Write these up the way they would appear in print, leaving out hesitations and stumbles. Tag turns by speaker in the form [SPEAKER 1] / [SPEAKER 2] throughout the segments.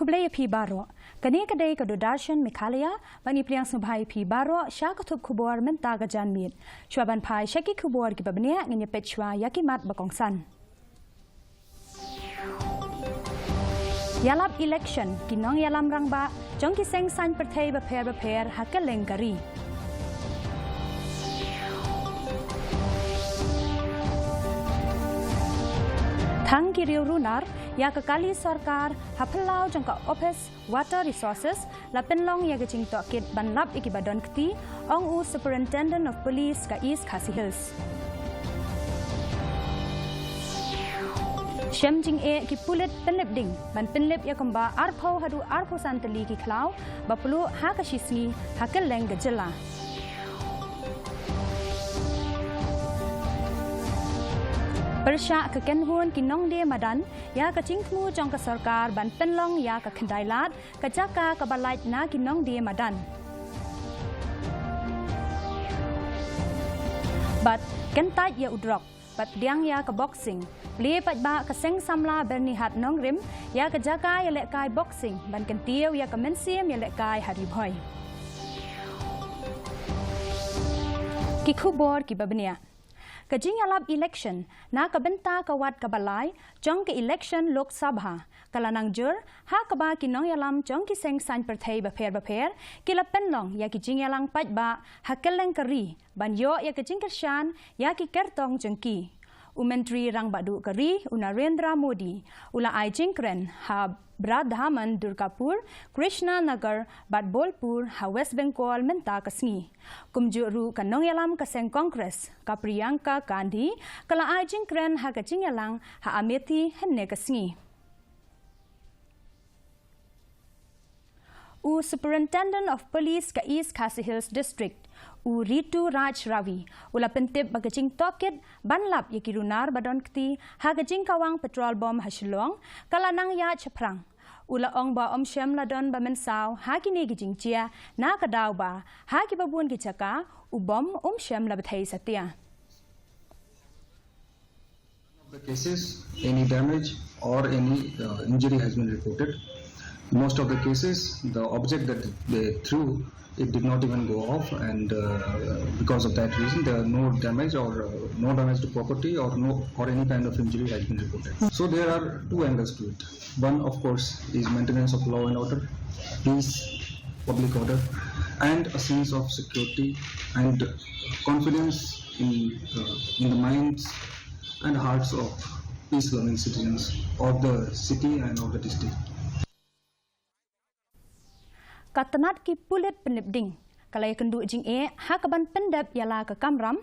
[SPEAKER 1] Kublaya P. Baro, Kanikade Kadudarshan Meghalaya, Bani Pliang Subhai P. Baro, Shakatup Kubor Mentaga Janmit, Shuaban Pai Shaki Kubor Gibabania, and Yapechwa Yakimat Bakongsan. Yalap election, Kinong Yalam Rangba, Jonki Seng San Pertay Baper, Hakeleng Gari. Thang Kiriu Runar, Yakakali Sarkar, Hapelau Jangka Office, Water Resources, Lapenlong Yagaching Tokit, Banlap Ikibadon Kti, Ong U Superintendent of Police ka East Khasi Hills. Shem Jing E ki pulit penlip ding, ban penlip yakumba arpo hadu arpo santali ki klau, bapulu hakashisni hakeleng gejela. Persya ke Kenhun Kinong de Madan, ya ke Cingtmu Jong ke Sarkar ban Penlong ya ke Kendailat, ke Jaka ke Balait na Kinong de Madan. Bat Kentat ya udrok, bat Diang ya ke boxing, beli pat ba ke Seng Samla bernihat Nongrim, ya ke Jaka ya lekai boxing, ban Kentiu ya ke Mensim ya lekai Haribhoy. Kikubor ki babnia. Kajing alap election, na kabenta kawat kabalay, jong ke election Lok Sabha, kalanang jur, ha kaba kinong yalam jong ki seng san pertay baper, kila penlong ya ki jing yalang pat ba, hakeleng kari, ban yo ya ke jing kersyan, ya ki kertong jengki. Menteri Rang Badu Kari, Narendra Modi, ula ai jingkren, ha Bradhaman Durgapur, Krishna Nagar, Bat Bolpur, ha West Bengal menta kasngi. Kumjuru kanong yalam kaseng Kongres, ka Priyanka Gandhi, kala ai jingkren ha kajing yalang, ha Amethi henne kasngi. Superintendent of Police ka East Khasi Hills District, Ritu Raj Ravi, ula pentip bagajing toket banlap yakirunar badon kti hagajing kawang petrol bom hasilong kalanang ya chaprang. Ula ong ba shem ladon ba mensaw hakini gijing chia na kadaw ba haki babuan gijaka ubom shem labatay satya.
[SPEAKER 2] The cases, any damage or any injury has been reported. Most of the cases, the object that they threw, it did not even go off, and because of that reason, there are no damage or no damage to property or any kind of injury has been reported. So there are two angles to it. One, of course, is maintenance of law and order, peace, public order, and a sense of security and confidence in the minds and hearts of peace-loving citizens of the city and of the district.
[SPEAKER 1] Katanat ki pulit penlipding, kalay kendu jing hakaban pendep yala ke kamram,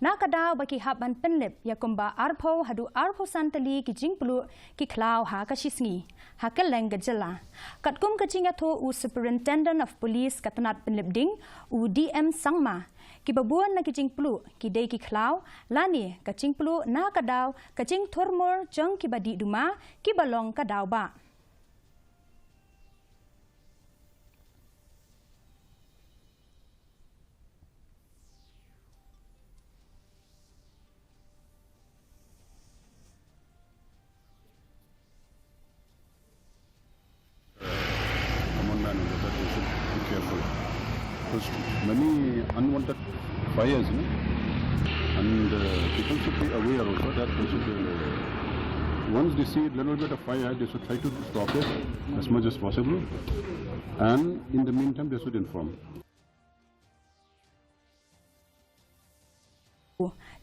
[SPEAKER 1] na kadaw baki haban penlip yakumba arpo hadu arpo santali ki jing pulu ki klau ha kashisngi, hakeleng gejela. Katkum kajing atho Superintendent of Police katanat penlipding, DM Sangma, ki babuan na ki jing pulu ki day ki klau, lani kajing pulu na kadaw kajing thormor jong ki badi duma ki balong kadaw ba.
[SPEAKER 3] Many unwanted fires, and people should be aware also that they should, once they see a little bit of fire, they should try to stop it as much as possible, and in the meantime they should inform.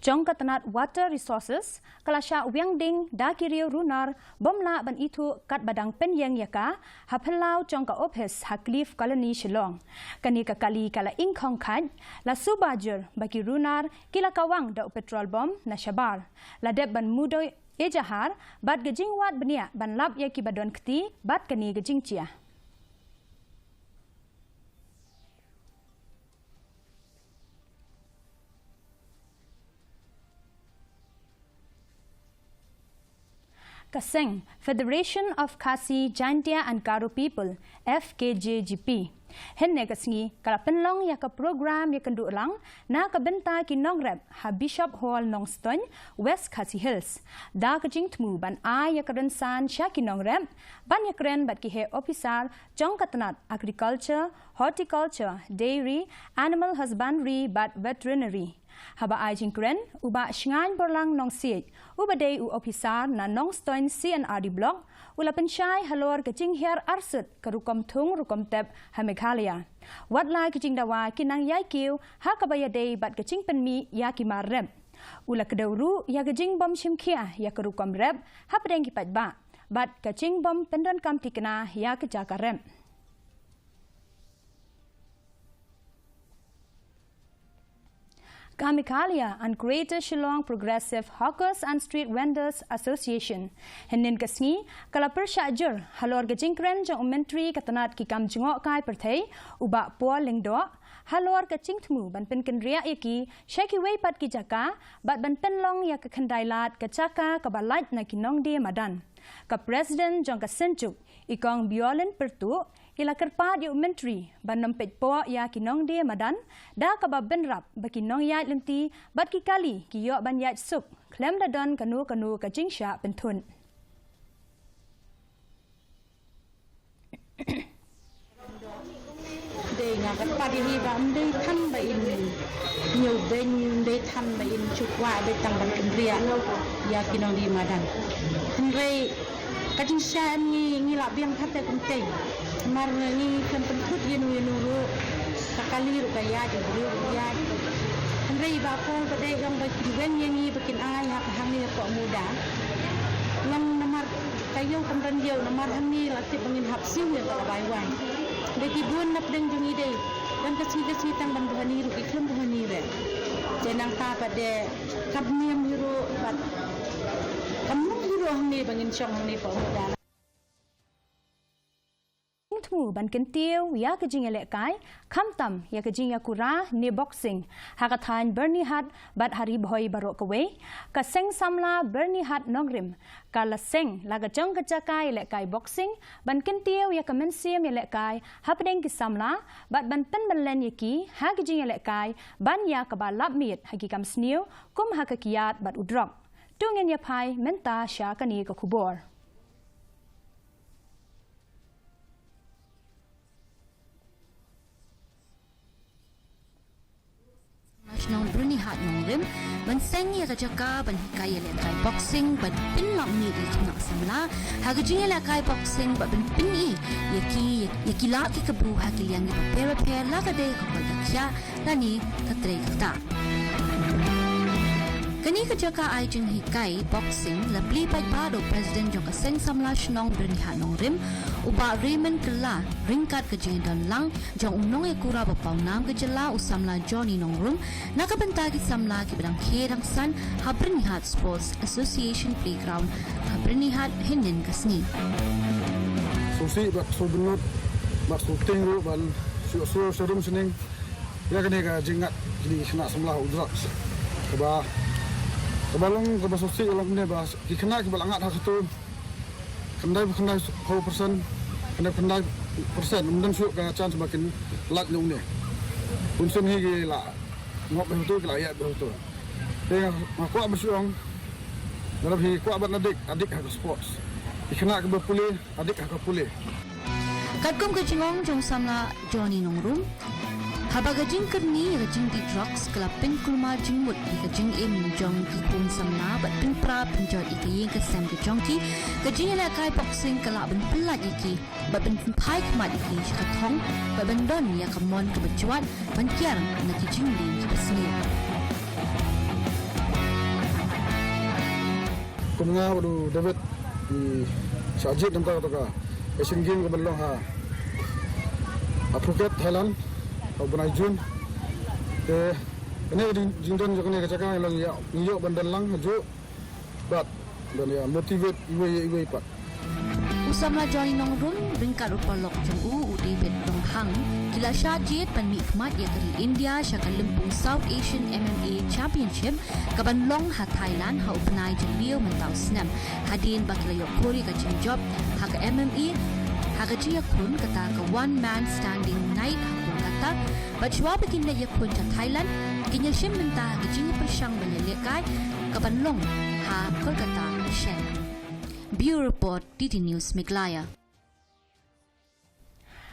[SPEAKER 1] Jong katanat water resources, kalasya wiang ding da kiriu runar, bomla ban itu kat badang penyeng yaka, hapelau jong ka office ha Cliff Colony Shillong. Kani ka kali kala ingkong kaj, la subajur bagi runar kila kawang da petrol bom na syabar. La deb ban mudoy ejahar, bat gejing wat benia ban lap yaki badon kti, bat kani gejing cia. Kaseng, Federation of Khasi, Jaintia and Garo People, FKJGP. Henne kasngi kala penlong ya ka program ya kendu lang na ka benta ki nong rep ha Bishop Hall Nongstoin West Khasi Hills da ka jing tmu ban ai ya ka ren san sha ki nong rep ban ya kren bat ki he officer jong katanat agriculture horticulture dairy animal husbandry but veterinary haba ai jing kren uba shngan borlang nong siet uba dei u officer na Nongstoin CNRD block ula pensyai halor kecing hiar arsut kerukom tung rukom tep ha Meghalaya. Wat lai kecing dawa kinang yai kiu ha kabaya dei bat kecing penmi ya kimar rep. Ula kedauru ya kecing bom shimkia ya kerukom rep ha pedeng kipat ba. Bat kecing bom pendon kam tikena ya kejaka rep. Meghalaya and Greater Shillong Progressive Hawkers and Street Vendors Association Henin kasngi kala persyajer halor gejingkren jong menteri katanat ki kam jengok kai perthei uba po lengdo halor kecing tmu ban pen kenria yaki shaki wei pat ki jaka bat ban pen long ya ka khandailat ka chaka ka balat na kinong dia madan ka president jong ka senjuk ikong biolin pertu ila kerpat yu menteri ban nampet po ya kinong dia madan da ka ba benrap ba kinong ya lenti bat ki kali ki yo ban ya sup klem da don kanu ka jingsha pentun
[SPEAKER 4] de nga kerpat ini ba ndai tham ba in nhiều bên de tham ba in chukwa de tang ban kendria ya kinong dia madan henry kajingsa ni la biang khatte kumtei mar ni kan pentut yenu ru sakali ru kaya de ru ya henry ba pol ba de yang ba kiwen ni bikin ai ha hang ni ko muda lang namar kayo kamran dio namar hani lati bangin hapsiu ya ka bai wai de ki bun nap deng jungi de dan kasi tang ban hani ru ikhlam hani re jenang ta ba de kabniam ru bat kamu huru hani bangin syong hani pa muda
[SPEAKER 1] tmu ban kentiu ya kejing elek kai khamtam ya kejing ya kura ne boxing hakathan berni hat bat hari boy barok kawe ka seng samla berni hat nongrim kala seng laga jong kacakai elek kai boxing ban kentiu ya kamensiam elek kai hapdeng ki samla bat ban pen banlen yaki ha kejing elek kai ban ya ka balap mit hagi kam sniu kum hakakiyat bat udrok tungen ya pai menta sha kani ka kubor
[SPEAKER 5] Nong Bruni hat nong rim ban seng ya kajaka ban kaya le kai boxing ban pin lam mi di nak samla ha gajing le kai boxing ban pin i yaki la ki kabru ha ki liang ni pair la ka de ko ka kya lani ka tre ta kani kajaka ai jing hi kai boxing la pli pai pa do president jong ka seng samla shnong Bruni hat nong rim uba Raymond kala ringkat ke jing dan lang jong unong e kura ba pau nam ke jela usamla Johnny nong rum nakabenta ki samla ki bedang kherang san Habrini Hat Sports Association Playground Habrini Hat Hinin kasni
[SPEAKER 6] susi bak sobnot bak suting ru bal so rum sining ya kene ka jingat di kena samla udrak ba kabalong ka susi ulang ne ba ki kena ki balangat ha satu kendai 100% kendai persen mendang syuk ka chance makin lat nung ne unsun hi ge la ngok betul ke layak betul dengan aku bersyuang dalam hi ku abat adik ha sports ikena ke berpulih adik ha pulih
[SPEAKER 5] katkom ke jingong jong samla Johnny nong rum haba gajing kerni gajing di drugs kelapin kulma jingmut di gajing im jong ki pun samna bat pin pra penjot iki ke sem ke jongki gajing la kai boxing kelap ben pelat iki bat ben pai kmat iki katong bat ben don ya kamon ke berjuat ban kiar na ki jing di besni
[SPEAKER 6] kumnga wadu David di sajid nampak ka Asian Game ke belong ha Appropriate Thailand Bulan Jun, ini jingdon juga ni kacang lang ya, niyo bandan lang jo, bat dan ya motivate iwe pat.
[SPEAKER 5] Usamla Johnny nong rum ringkat upalok jong David Long Hang kila syajit pan mikmat ya kari India syaka lempung South Asian MMA Championship kaban long ha Thailand ha upnai jeliu mentau snam hadin bakla yok kori ka job ha ka MMA hagaji yakun kata ka one man standing night hakun kata bajwa bikin na yakun sa Thailand kinyashim menta hagaji persyang balelekai kapanlong ha Kolkata Shen. Bureau Report DD News Meghalaya.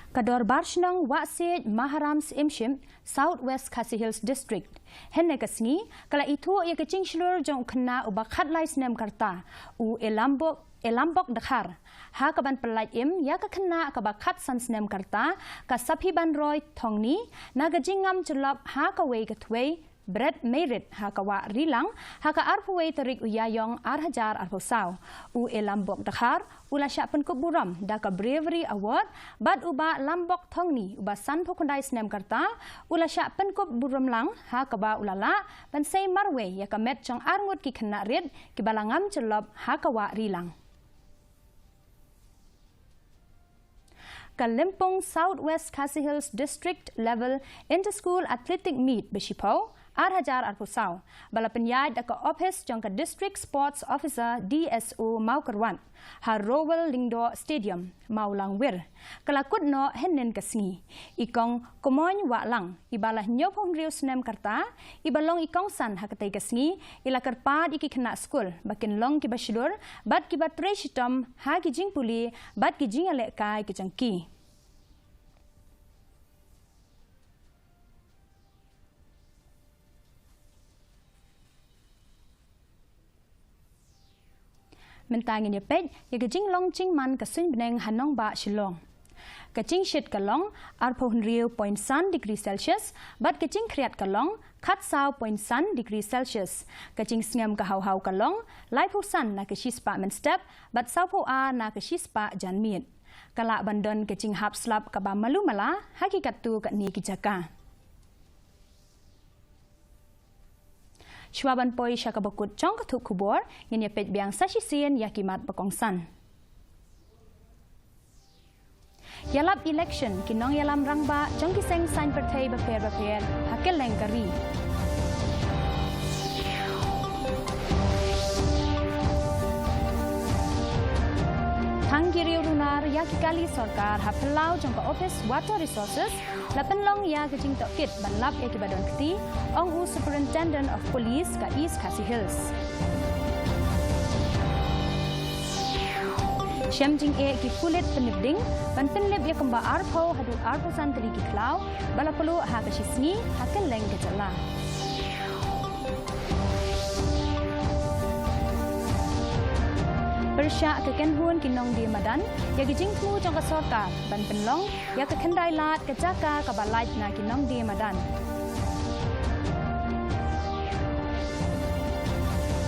[SPEAKER 1] Kador Barshnang Wasid Maharams Imshim Southwest Khasi Hills District. Henne kasngi kala itu ia kecing shlur jong kena ubakat lais nem karta u elambok dakhar. Ha kaban pelait im ya ka kena kabakat sans nem karta ka sapi ban roy thongni nagajingam chulap ha ka wei katwei Bread merit hakawa rilang haka arpuwe tarik uyayong arhajar arpusaw u elambok dakhar ula sya penkub buram daka bravery award bad uba lambok thongni uba san phokondai snem karta ula sya penkub buram lang hakaba ulala ban sei marwe ya kamet chong arngut ki khna red ki balangam chelop hakawa rilang. Kalimpong Southwest Khasi Hills District Level Inter-School Athletic Meet Bishipau Arhajar Arpusaw bala penyai daka office jangka District Sports Officer DSO Maukarwan ha Rowell Lingdo Stadium Maulangwir kalakut no hennen kasngi ikong komoy wa lang ibalah nyopong riu snem karta ibalong ikong san hakatay kasngi ilakarpad iki kena school bakin long kibashlur bat kibat preshitom ha kijing puli bat kijing alek kai kijangki. Mentangin ya pej ya kejing long ching man kasun beneng hanong ba shilong. Kejing shit kalong arpohun riu 0.1 degree Celsius bat kejing kriat kalong kat saw 0.1 degree Celsius. Kejing sngam kahau-hau kalong lai pusan na keshispa men step bat saw po a na keshispa jan miet. Kala bandon kejing hap slap kaba malu mala hakikat tu kat ni kijaka. Shwaban poi syakabakut chong katuk kubor yang ya pet biang sasisian yakimat bakongsan. Yalap election kinong yalam rangba chong kiseng sign pertai baper hakil lengkari. Tanggiri runar yakikali sorkar hapelau jangka office water resources lapenlong ya kecing tokit banlap yakibadon keti ong u superintendent of police ka East Khasi Hills. Syamjing ki kulit penibding ban penlib ya kemba arpo hadu arpo santri ki klau balapelu ha kasisni hakel leng kecala. Persya kekenhun kinong di madan ya gijingku jangka sorkar ban penlong ya kekendai lat kejaka kabalait na kinong di madan.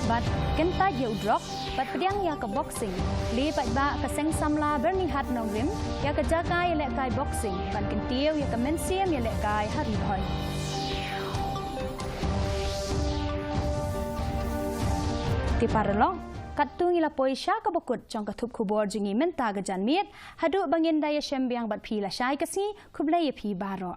[SPEAKER 1] Bat kentai ya udrok bat pediang ya ke boxing li pat ba keseng samla burning hat nong rim ya kejaka ya lek kai boxing ban kentiu ya kemensiam ya lek kai hari boy. Ti parlo Katung ilapoi sya kabakut jong katup kubor jingi menta gajan miet hadu bangin daya syembiang bat pi la syai kasi kublai pi baro.